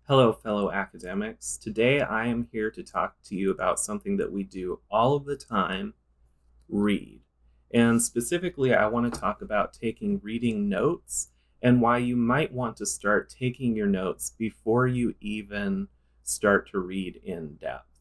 Hello, fellow academics. Today I am here to talk to you about something that we do all of the time, read. And specifically, I want to talk about taking reading notes and why you might want to start taking your notes before you even start to read in depth.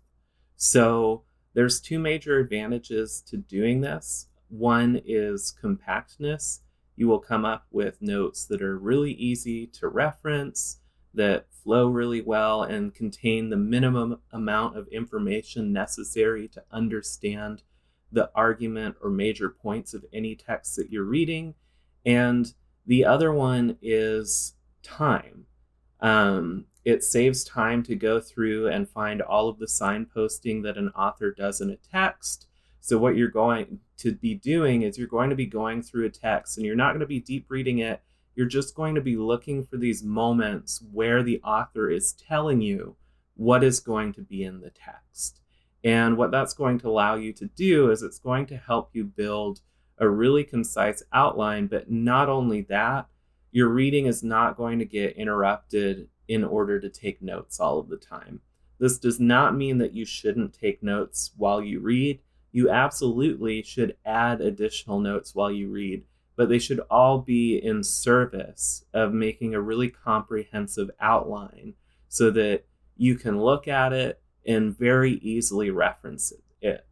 So, there's two major advantages to doing this. One is compactness. You will come up with notes that are really easy to reference, that flow really well, and contain the minimum amount of information necessary to understand the argument or major points of any text that you're reading. And the other one is time. It saves time to go through and find all of the signposting that an author does in a text. So what you're going to be doing is you're going to be going through a text and you're not going to be deep reading it. You're just going to be looking for these moments where the author is telling you what is going to be in the text. And what that's going to allow you to do is it's going to help you build a really concise outline. But not only that, your reading is not going to get interrupted in order to take notes all of the time. This does not mean that you shouldn't take notes while you read. You absolutely should add additional notes while you read, but they should all be in service of making a really comprehensive outline so that you can look at it and very easily reference it.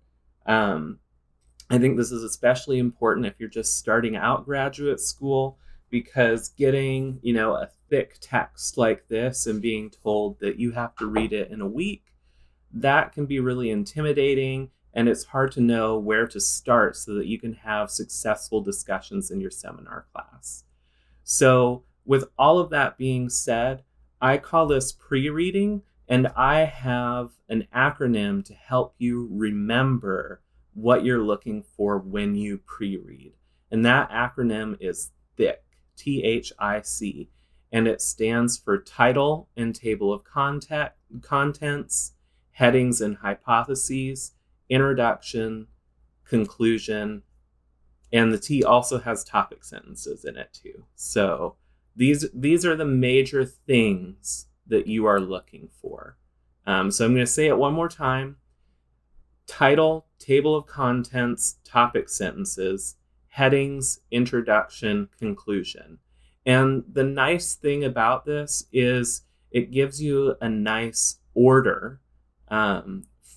I think this is especially important if you're just starting out graduate school, because getting, a thick text like this and being told that you have to read it in a week, that can be really intimidating, and it's hard to know where to start so that you can have successful discussions in your seminar class. So with all of that being said, I call this pre-reading, and I have an acronym to help you remember what you're looking for when you pre-read. And that acronym is THIC, THIC, and it stands for Title and Table of Contents, Headings and Hypotheses, Introduction, Conclusion, and the T also has topic sentences in it too. So these are the major things that you are looking for. So I'm going to say it one more time. Title, table of contents, topic sentences, headings, introduction, conclusion. And the nice thing about this is it gives you a nice order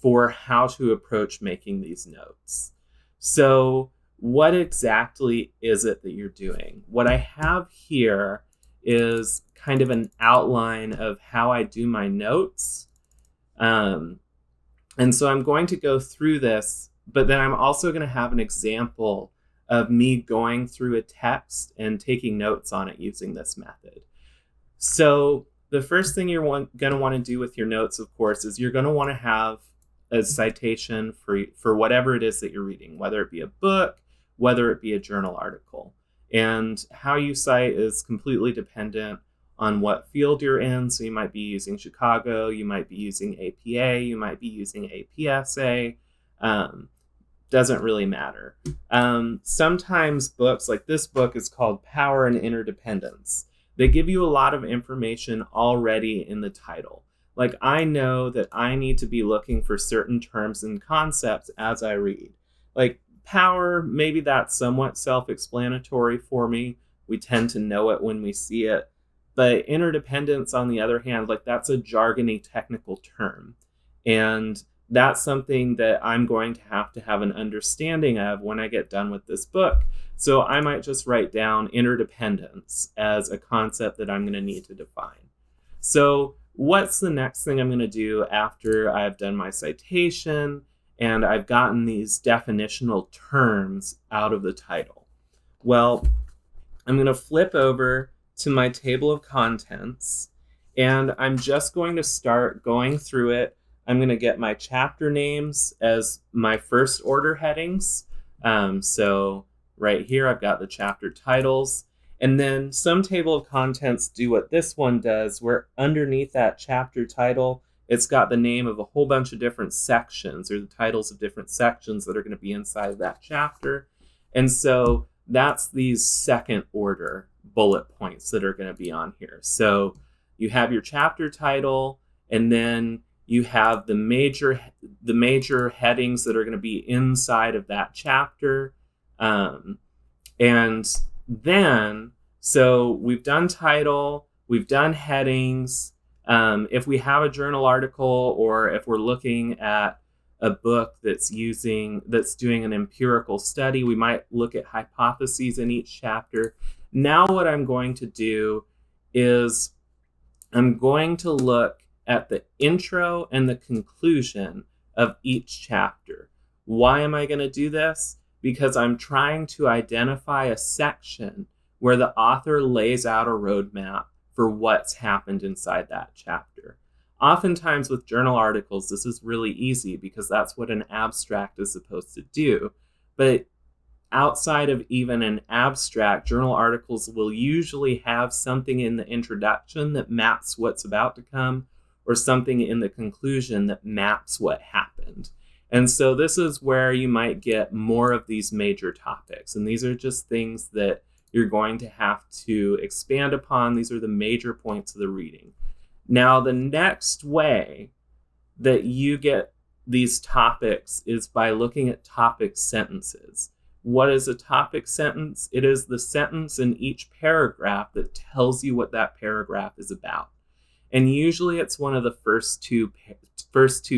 for how to approach making these notes. So what exactly is it that you're doing? What I have here is kind of an outline of how I do my notes. And so I'm going to go through this, but then I'm also going to have an example of me going through a text and taking notes on it using this method. So the first thing you're going to want to do with your notes, of course, is you're going to want to have a citation for whatever it is that you're reading, whether it be a book, whether it be a journal article. And how you cite is completely dependent on what field you're in. So you might be using Chicago, you might be using APA, you might be using APSA. Doesn't really matter. Sometimes books, like this book is called Power and Interdependence. They give you a lot of information already in the title. Like, I know that I need to be looking for certain terms and concepts as I read. Like power, maybe that's somewhat self-explanatory for me. We tend to know it when we see it. But interdependence, on the other hand, like that's a jargony technical term. And that's something that I'm going to have an understanding of when I get done with this book. So I might just write down interdependence as a concept that I'm going to need to define. So what's the next thing I'm going to do after I've done my citation and I've gotten these definitional terms out of the title? Well, I'm going to flip over to my table of contents, and I'm just going to start going through it. I'm going to get my chapter names as my first order headings. So right here, I've got the chapter titles. And then some table of contents do what this one does, where underneath that chapter title, it's got the name of a whole bunch of different sections, or the titles of different sections that are going to be inside of that chapter. And so that's these second order bullet points that are going to be on here. So you have your chapter title, and then you have the major headings that are going to be inside of that chapter. And then, so we've done title, we've done headings. If we have a journal article, or if we're looking at a book that's doing an empirical study, we might look at hypotheses in each chapter. Now what I'm going to do is I'm going to look at the intro and the conclusion of each chapter. Why am I going to do this? Because I'm trying to identify a section where the author lays out a roadmap for what's happened inside that chapter. Oftentimes with journal articles, this is really easy because that's what an abstract is supposed to do. But outside of even an abstract, journal articles will usually have something in the introduction that maps what's about to come, or something in the conclusion that maps what happened. And so this is where you might get more of these major topics. And these are just things that you're going to have to expand upon. These are the major points of the reading. Now, the next way that you get these topics is by looking at topic sentences. What is a topic sentence? It is the sentence in each paragraph that tells you what that paragraph is about. And usually it's one of the first two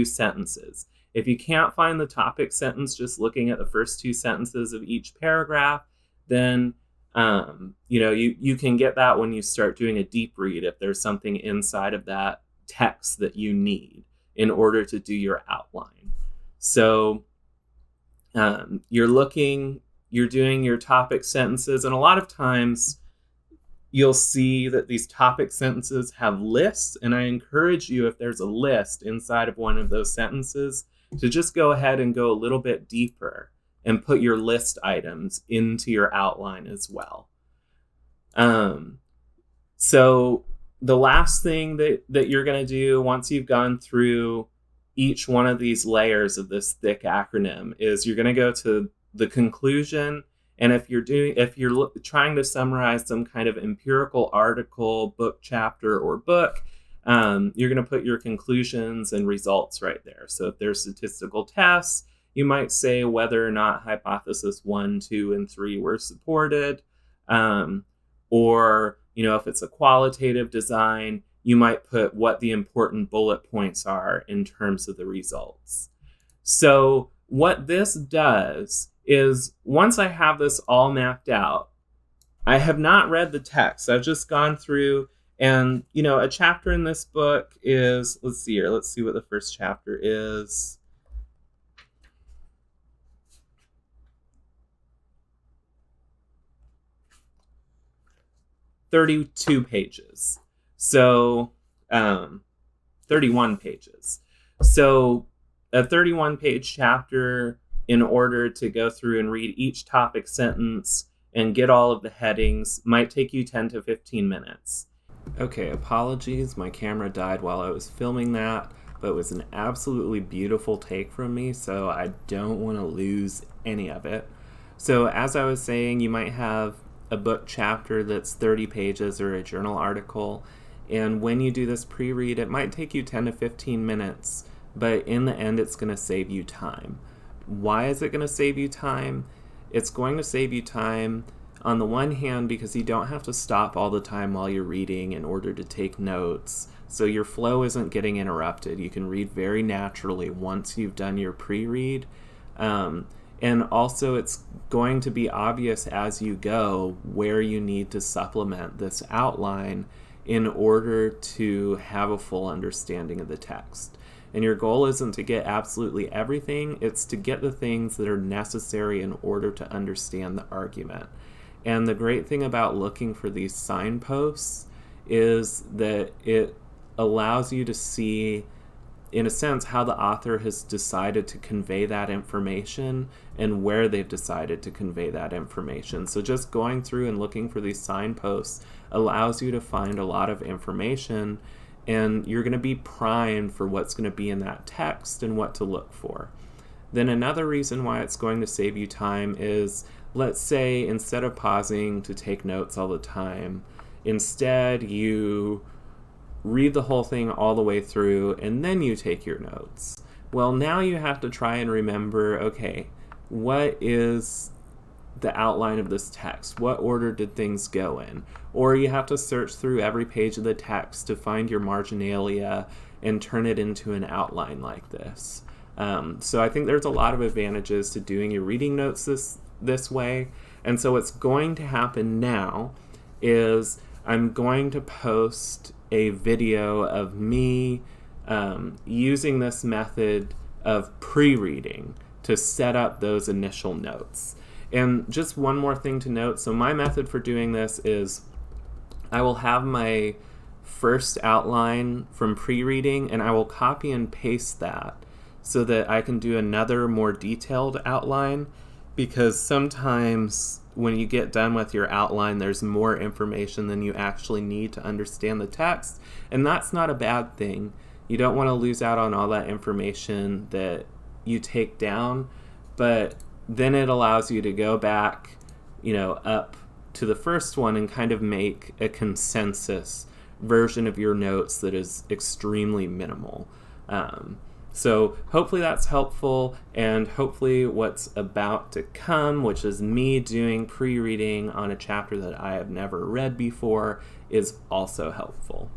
sentences. If you can't find the topic sentence just looking at the first two sentences of each paragraph, then you can get that when you start doing a deep read, if there's something inside of that text that you need in order to do your outline. So you're doing your topic sentences, and a lot of times you'll see that these topic sentences have lists, and I encourage you, if there's a list inside of one of those sentences, to just go ahead and go a little bit deeper and put your list items into your outline as well. So the last thing that you're going to do once you've gone through each one of these layers of this THIC acronym is you're going to go to the conclusion. And if you're trying to summarize some kind of empirical article, book chapter, or book, you're going to put your conclusions and results right there. So if there's statistical tests, you might say whether or not hypothesis 1, 2, and 3 were supported. Or, if it's a qualitative design, you might put what the important bullet points are in terms of the results. So what this does is, once I have this all mapped out, I have not read the text. I've just gone through, and, a chapter in this book is, let's see what the first chapter is. 32 pages. So 31 pages. So a 31-page chapter, in order to go through and read each topic sentence and get all of the headings, might take you 10 to 15 minutes. Okay, apologies. My camera died while I was filming that, but it was an absolutely beautiful take from me, so I don't want to lose any of it. So as I was saying, you might have a book chapter that's 30 pages or a journal article, and when you do this pre-read, it might take you 10 to 15 minutes, but in the end, it's going to save you time. Why is it going to save you time? It's going to save you time on the one hand because you don't have to stop all the time while you're reading in order to take notes, so your flow isn't getting interrupted. You can read very naturally once you've done your pre-read. And also, it's going to be obvious as you go where you need to supplement this outline in order to have a full understanding of the text. And your goal isn't to get absolutely everything, it's to get the things that are necessary in order to understand the argument. And the great thing about looking for these signposts is that it allows you to see, in a sense, how the author has decided to convey that information and where they've decided to convey that information. So just going through and looking for these signposts allows you to find a lot of information, and you're going to be primed for what's going to be in that text and what to look for. Then another reason why it's going to save you time is, let's say instead of pausing to take notes all the time, instead you read the whole thing all the way through, and then you take your notes. Well, now you have to try and remember, okay, what is the outline of this text? What order did things go in? Or you have to search through every page of the text to find your marginalia and turn it into an outline like this. So I think there's a lot of advantages to doing your reading notes this way. And so what's going to happen now is I'm going to post a video of me using this method of pre-reading to set up those initial notes. And just one more thing to note. So my method for doing this is I will have my first outline from pre-reading, and I will copy and paste that so that I can do another more detailed outline, because sometimes when you get done with your outline, there's more information than you actually need to understand the text, and that's not a bad thing. You don't want to lose out on all that information that you take down, but then it allows you to go back, up to the first one and kind of make a consensus version of your notes that is extremely minimal. So hopefully that's helpful, and hopefully what's about to come, which is me doing pre-reading on a chapter that I have never read before, is also helpful.